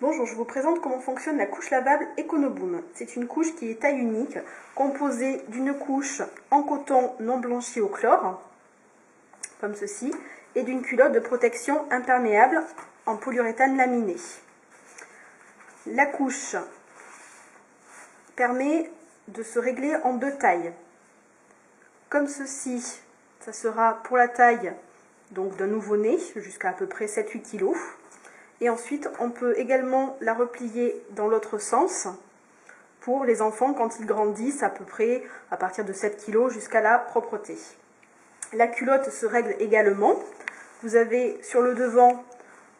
Bonjour, je vous présente comment fonctionne la couche lavable Econoboom. C'est une couche qui est taille unique, composée d'une couche en coton non blanchi au chlore, comme ceci, et d'une culotte de protection imperméable en polyuréthane laminé. La couche permet de se régler en deux tailles. Comme ceci, ça sera pour la taille d'un nouveau-né, jusqu'à peu près 7-8 kg. Et ensuite, on peut également la replier dans l'autre sens pour les enfants quand ils grandissent à peu près à partir de 7 kg jusqu'à la propreté. La culotte se règle également. Vous avez sur le devant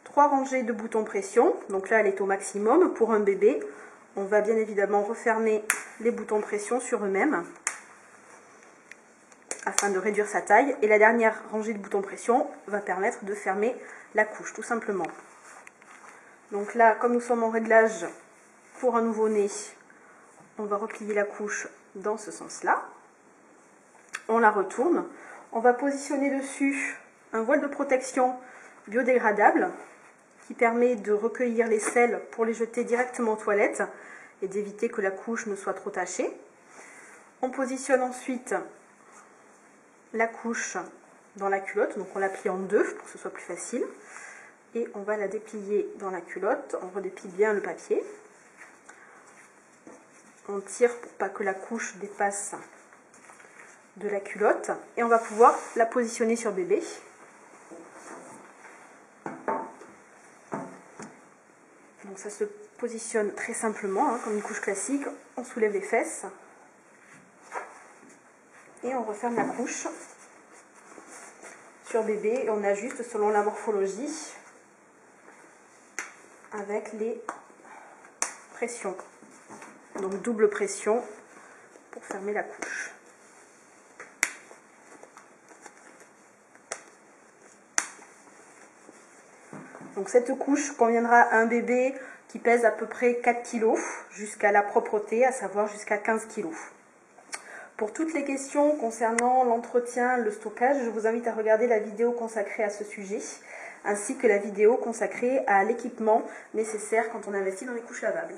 3 rangées de boutons pression. Donc là, elle est au maximum pour un bébé. On va bien évidemment refermer les boutons pression sur eux-mêmes afin de réduire sa taille. Et la dernière rangée de boutons pression va permettre de fermer la couche, tout simplement. Donc là, comme nous sommes en réglage pour un nouveau-né, on va replier la couche dans ce sens-là. On la retourne. On va positionner dessus un voile de protection biodégradable qui permet de recueillir les selles pour les jeter directement aux toilettes et d'éviter que la couche ne soit trop tachée. On positionne ensuite la couche dans la culotte, donc on la plie en deux pour que ce soit plus facile. Et on va la déplier dans la culotte, on redéplie bien le papier. On tire pour pas que la couche dépasse de la culotte. Et on va pouvoir la positionner sur bébé. Donc ça se positionne très simplement, comme une couche classique. On soulève les fesses. Et on referme la couche sur bébé. Et on ajuste selon la morphologie avec les pressions. Donc double pression pour fermer la couche. Donc cette couche conviendra à un bébé qui pèse à peu près 4 kg jusqu'à la propreté, à savoir jusqu'à 15 kg. Pour toutes les questions concernant l'entretien, le stockage, je vous invite à regarder la vidéo consacrée à ce sujet, ainsi que la vidéo consacrée à l'équipement nécessaire quand on investit dans les couches lavables.